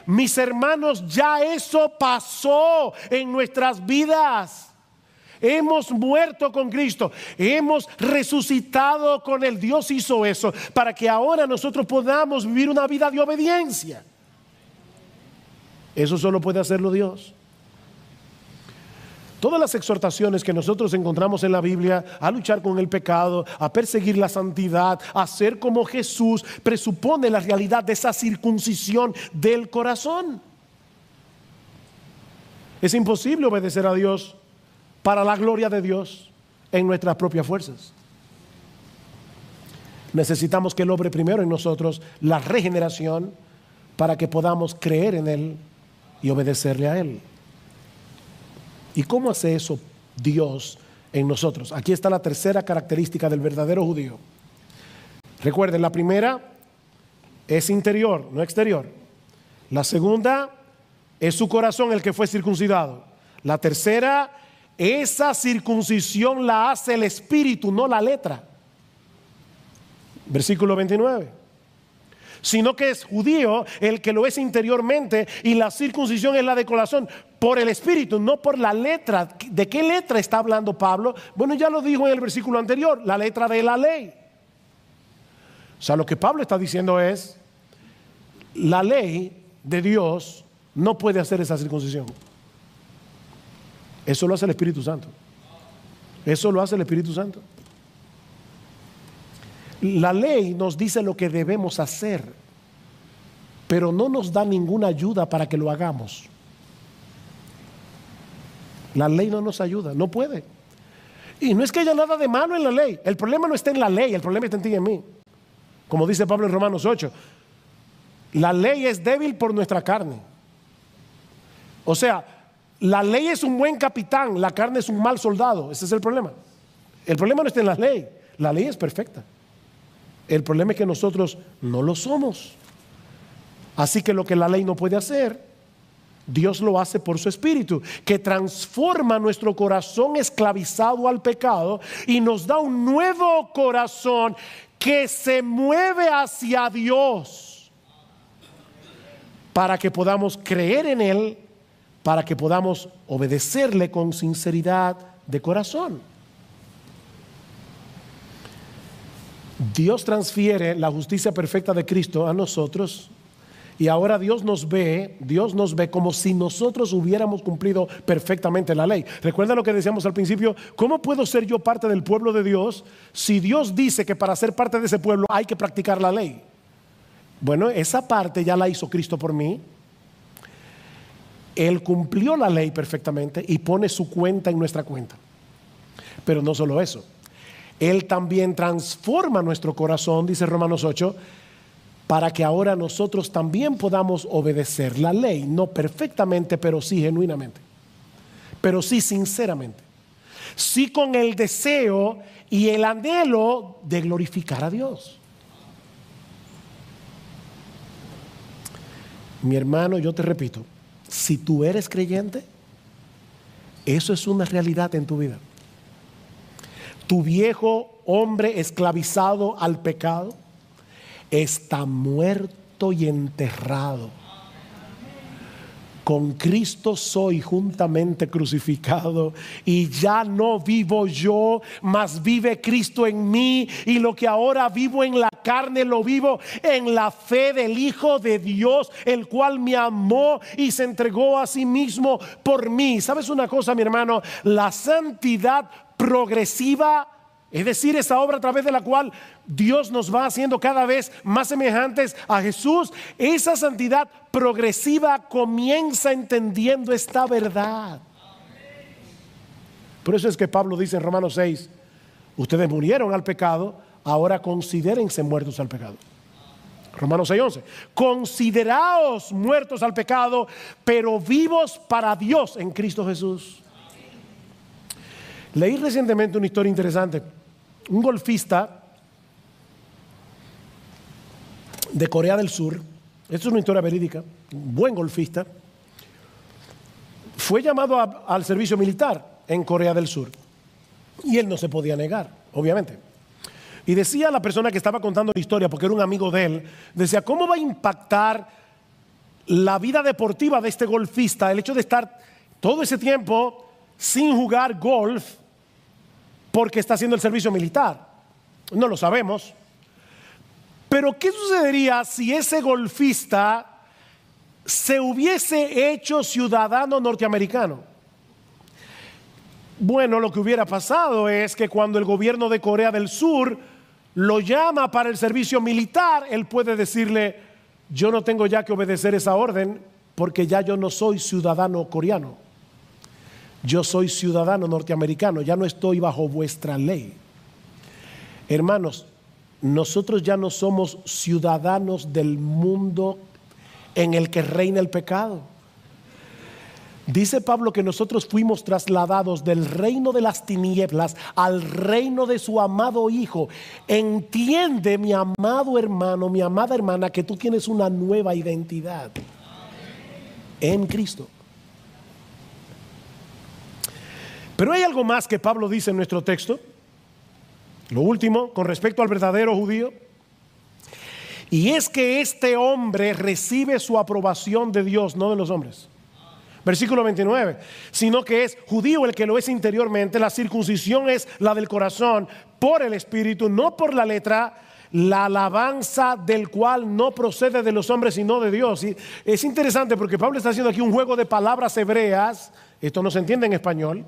Speaker 1: Mis hermanos, ya eso pasó en nuestras vidas. Hemos muerto con Cristo, hemos resucitado con Él. Dios hizo eso para que ahora nosotros podamos vivir una vida de obediencia. Eso solo puede hacerlo Dios. Todas las exhortaciones que nosotros encontramos en la Biblia a luchar con el pecado, a perseguir la santidad, a ser como Jesús, presupone la realidad de esa circuncisión del corazón. Es imposible obedecer a Dios para la gloria de Dios en nuestras propias fuerzas. Necesitamos que Él obre primero en nosotros la regeneración para que podamos creer en Él y obedecerle a Él. ¿Y cómo hace eso Dios en nosotros? Aquí está la tercera característica del verdadero judío. Recuerden, la primera es interior, no exterior. La segunda es su corazón el que fue circuncidado. La tercera, esa circuncisión la hace el espíritu, no la letra. Versículo 29. Sino que es judío el que lo es interiormente, y la circuncisión es la de corazón por el espíritu, no por la letra. ¿De qué letra está hablando Pablo? Bueno, ya lo dijo en el versículo anterior, la letra de la ley. O sea, lo que Pablo está diciendo es, la ley de Dios no puede hacer esa circuncisión. Eso lo hace el Espíritu Santo. Eso lo hace el Espíritu Santo. La ley nos dice lo que debemos hacer, pero no nos da ninguna ayuda para que lo hagamos. La ley no nos ayuda, no puede. Y no es que haya nada de malo en la ley. El problema no está en la ley, el problema está en ti y en mí. Como dice Pablo en Romanos 8, la ley es débil por nuestra carne. O sea, la ley es un buen capitán, la carne es un mal soldado. Ese es el problema. El problema no está en la ley es perfecta. El problema es que nosotros no lo somos. Así que lo que la ley no puede hacer, Dios lo hace por su Espíritu, que transforma nuestro corazón esclavizado al pecado y nos da un nuevo corazón que se mueve hacia Dios, para que podamos creer en Él, para que podamos obedecerle con sinceridad de corazón. Dios transfiere la justicia perfecta de Cristo a nosotros, y ahora Dios nos ve como si nosotros hubiéramos cumplido perfectamente la ley. Recuerda lo que decíamos al principio: ¿cómo puedo ser yo parte del pueblo de Dios si Dios dice que para ser parte de ese pueblo hay que practicar la ley? Bueno, esa parte ya la hizo Cristo por mí. Él cumplió la ley perfectamente y pone su cuenta en nuestra cuenta. Pero no solo eso, Él también transforma nuestro corazón, dice Romanos 8, para que ahora nosotros también podamos obedecer la ley, no perfectamente, pero sí genuinamente, pero sí sinceramente, sí con el deseo y el anhelo de glorificar a Dios. Mi hermano, yo te repito, si tú eres creyente, eso es una realidad en tu vida. Tu viejo hombre esclavizado al pecado está muerto y enterrado. Con Cristo soy juntamente crucificado, y ya no vivo yo, mas vive Cristo en mí, y lo que ahora vivo en la carne lo vivo en la fe del Hijo de Dios, el cual me amó y se entregó a sí mismo por mí. ¿Sabes una cosa, mi hermano? La santidad progresiva, es decir, esa obra a través de la cual Dios nos va haciendo cada vez más semejantes a Jesús, esa santidad progresiva comienza entendiendo esta verdad. Por eso es que Pablo dice en Romanos 6, ustedes murieron al pecado, ahora considérense muertos al pecado. Romanos 6:11, consideraos muertos al pecado, pero vivos para Dios en Cristo Jesús. Leí recientemente una historia interesante. Un golfista de Corea del Sur, esto es una historia verídica, un buen golfista, fue llamado al servicio militar en Corea del Sur. Y él no se podía negar, obviamente. Y decía la persona que estaba contando la historia, porque era un amigo de él, decía, ¿cómo va a impactar la vida deportiva de este golfista el hecho de estar todo ese tiempo sin jugar golf porque está haciendo el servicio militar? No lo sabemos. Pero ¿qué sucedería si ese golfista se hubiese hecho ciudadano norteamericano? Bueno, lo que hubiera pasado es que cuando el gobierno de Corea del Sur lo llama para el servicio militar, él puede decirle, yo no tengo ya que obedecer esa orden porque ya yo no soy ciudadano coreano. Yo soy ciudadano norteamericano, ya no estoy bajo vuestra ley. Hermanos, nosotros ya no somos ciudadanos del mundo en el que reina el pecado. Dice Pablo que nosotros fuimos trasladados del reino de las tinieblas al reino de su amado Hijo. Entiende, mi amado hermano, mi amada hermana, que tú tienes una nueva identidad en Cristo. Pero hay algo más que Pablo dice en nuestro texto. Lo último, con respecto al verdadero judío. Y es que este hombre recibe su aprobación de Dios, no de los hombres. Versículo 29, sino que es judío el que lo es interiormente, la circuncisión es la del corazón, por el espíritu, no por la letra, la alabanza del cual no procede de los hombres sino de Dios. Y es interesante porque Pablo está haciendo aquí un juego de palabras hebreas, esto no se entiende en español,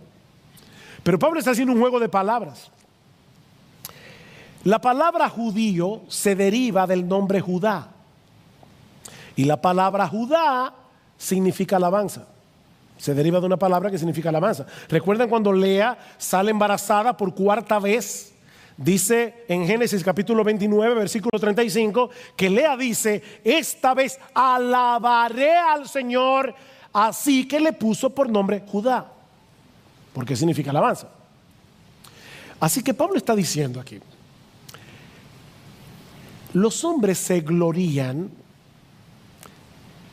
Speaker 1: pero Pablo está haciendo un juego de palabras. La palabra judío se deriva del nombre Judá, y la palabra Judá significa alabanza. Se deriva de una palabra que significa alabanza. ¿Recuerdan cuando Lea sale embarazada por cuarta vez? Dice en Génesis capítulo 29, versículo 35, que Lea dice, esta vez alabaré al Señor, así que le puso por nombre Judá, porque significa alabanza. Así que Pablo está diciendo aquí, los hombres se glorían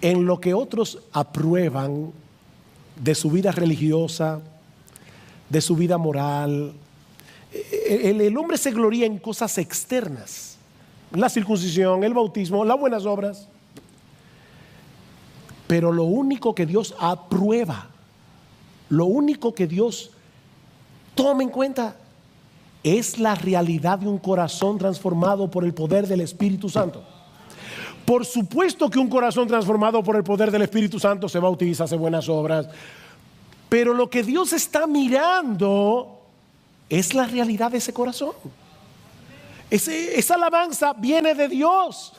Speaker 1: en lo que otros aprueban de su vida religiosa, de su vida moral. El hombre se gloría en cosas externas, la circuncisión, el bautismo, las buenas obras. Pero lo único que Dios aprueba, lo único que Dios toma en cuenta, es la realidad de un corazón transformado por el poder del Espíritu Santo. Por supuesto que un corazón transformado por el poder del Espíritu Santo se bautiza, hace buenas obras. Pero lo que Dios está mirando es la realidad de ese corazón. Esa alabanza viene de Dios.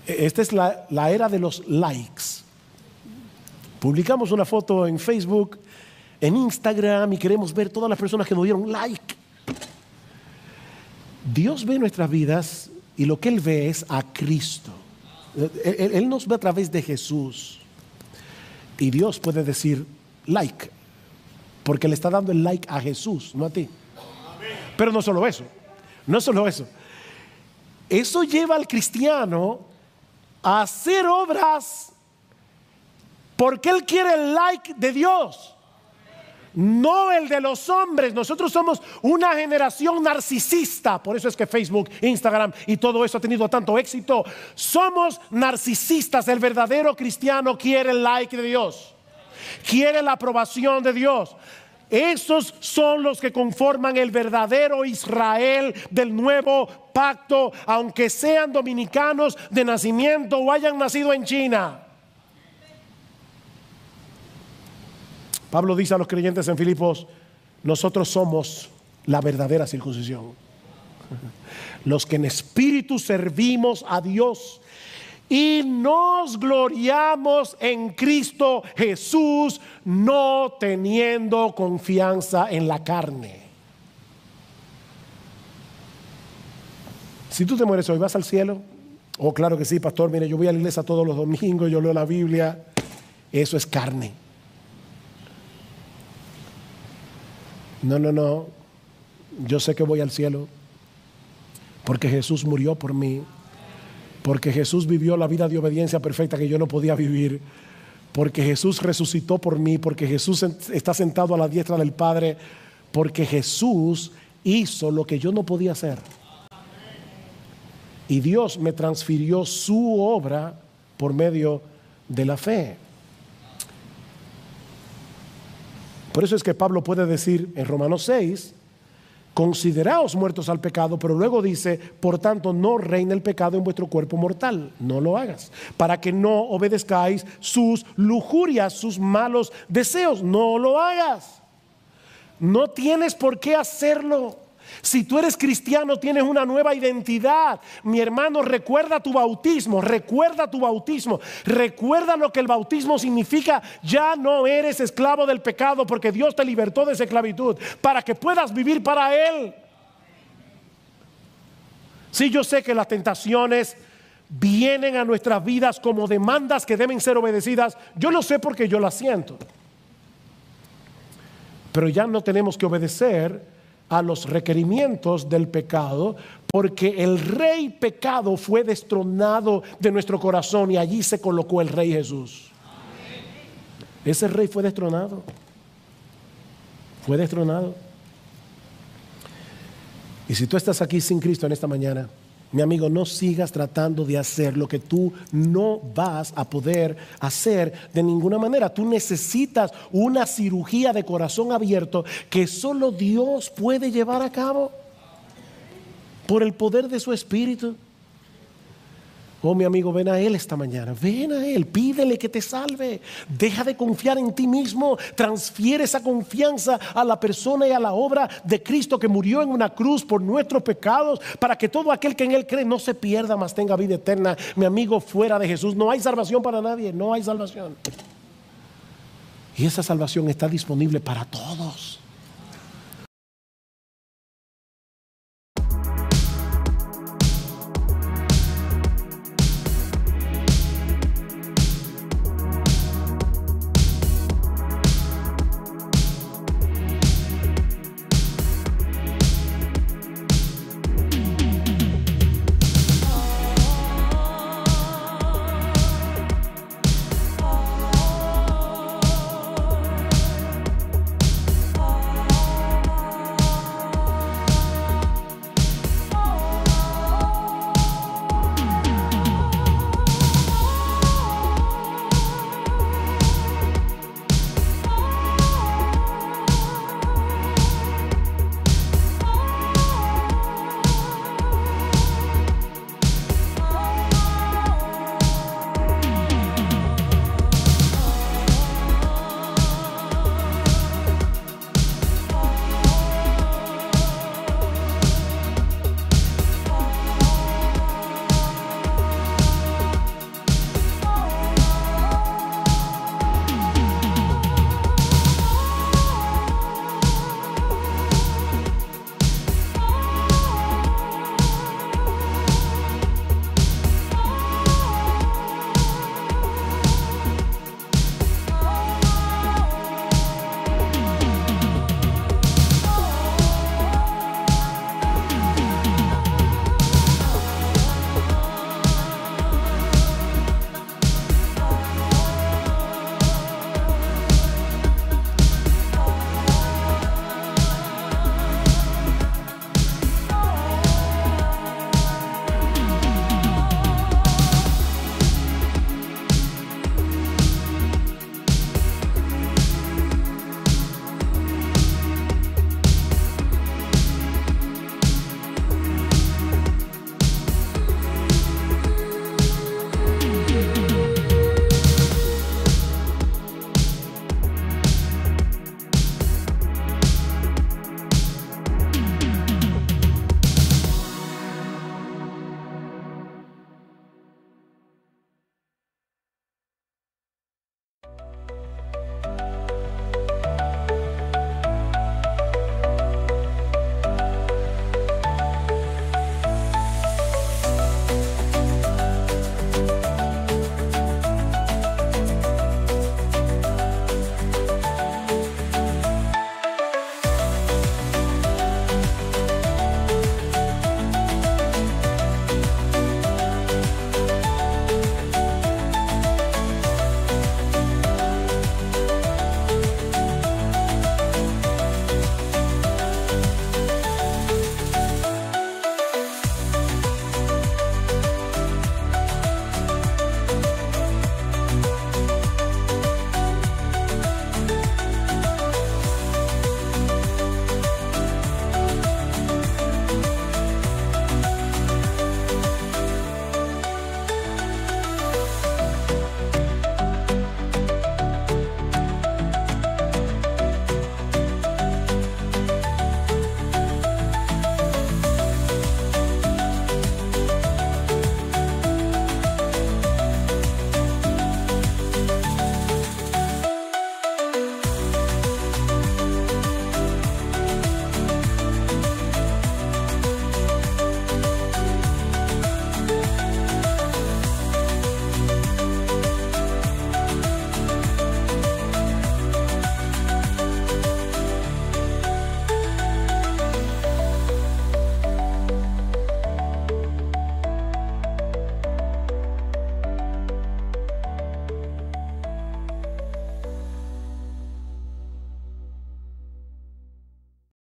Speaker 1: Esta es la era de los likes. Publicamos una foto en Facebook, en Instagram, y queremos ver todas las personas que nos dieron like. Dios ve nuestras vidas y lo que Él ve es a Cristo. Él nos ve a través de Jesús. Y Dios puede decir like, porque le está dando el like a Jesús, no a ti. Pero no solo eso, no solo eso. Eso lleva al cristiano a hacer obras porque él quiere el like de Dios, no el de los hombres. Nosotros somos una generación narcisista. Por eso es que Facebook, Instagram y todo eso ha tenido tanto éxito. Somos narcisistas. El verdadero cristiano quiere el like de Dios, quiere la aprobación de Dios. Esos son los que conforman el verdadero Israel del nuevo pacto, aunque sean dominicanos de nacimiento o hayan nacido en China. Pablo dice a los creyentes en Filipos, nosotros somos la verdadera circuncisión, los que en espíritu servimos a Dios y nos gloriamos en Cristo Jesús, no teniendo confianza en la carne. Si tú te mueres hoy, ¿vas al cielo? Oh, claro que sí, pastor. Mire, yo voy a la iglesia todos los domingos, yo leo la Biblia. Eso es carne. No, no, no. Yo sé que voy al cielo porque Jesús murió por mí, porque Jesús vivió la vida de obediencia perfecta que yo no podía vivir, porque Jesús resucitó por mí, porque Jesús está sentado a la diestra del Padre, porque Jesús hizo lo que yo no podía hacer. Y Dios me transfirió su obra por medio de la fe. Por eso es que Pablo puede decir en Romanos 6, consideraos muertos al pecado, pero luego dice, por tanto no reine el pecado en vuestro cuerpo mortal, no lo hagas, para que no obedezcáis sus lujurias, sus malos deseos, no lo hagas. No tienes por qué hacerlo. Si tú eres cristiano, tienes una nueva identidad. Mi hermano, recuerda tu bautismo, recuerda tu bautismo, recuerda lo que el bautismo significa. Ya no eres esclavo del pecado, porque Dios te libertó de esa esclavitud para que puedas vivir para Él. Sí, yo sé que las tentaciones vienen a nuestras vidas como demandas que deben ser obedecidas. Yo lo sé porque yo las siento. Pero ya no tenemos que obedecer a los requerimientos del pecado, porque el rey pecado fue destronado de nuestro corazón y allí se colocó el rey Jesús. Ese rey fue destronado. Fue destronado. Y si tú estás aquí sin Cristo en esta mañana, mi amigo, no sigas tratando de hacer lo que tú no vas a poder hacer de ninguna manera. Tú necesitas una cirugía de corazón abierto que solo Dios puede llevar a cabo por el poder de su Espíritu. Oh, mi amigo, ven a Él esta mañana, ven a Él, pídele que te salve. Deja de confiar en ti mismo, transfiere esa confianza a la persona y a la obra de Cristo, que murió en una cruz por nuestros pecados, para que todo aquel que en Él cree no se pierda, mas tenga vida eterna. Mi amigo, fuera de Jesús no hay salvación para nadie, no hay salvación. Y esa salvación está disponible para todos.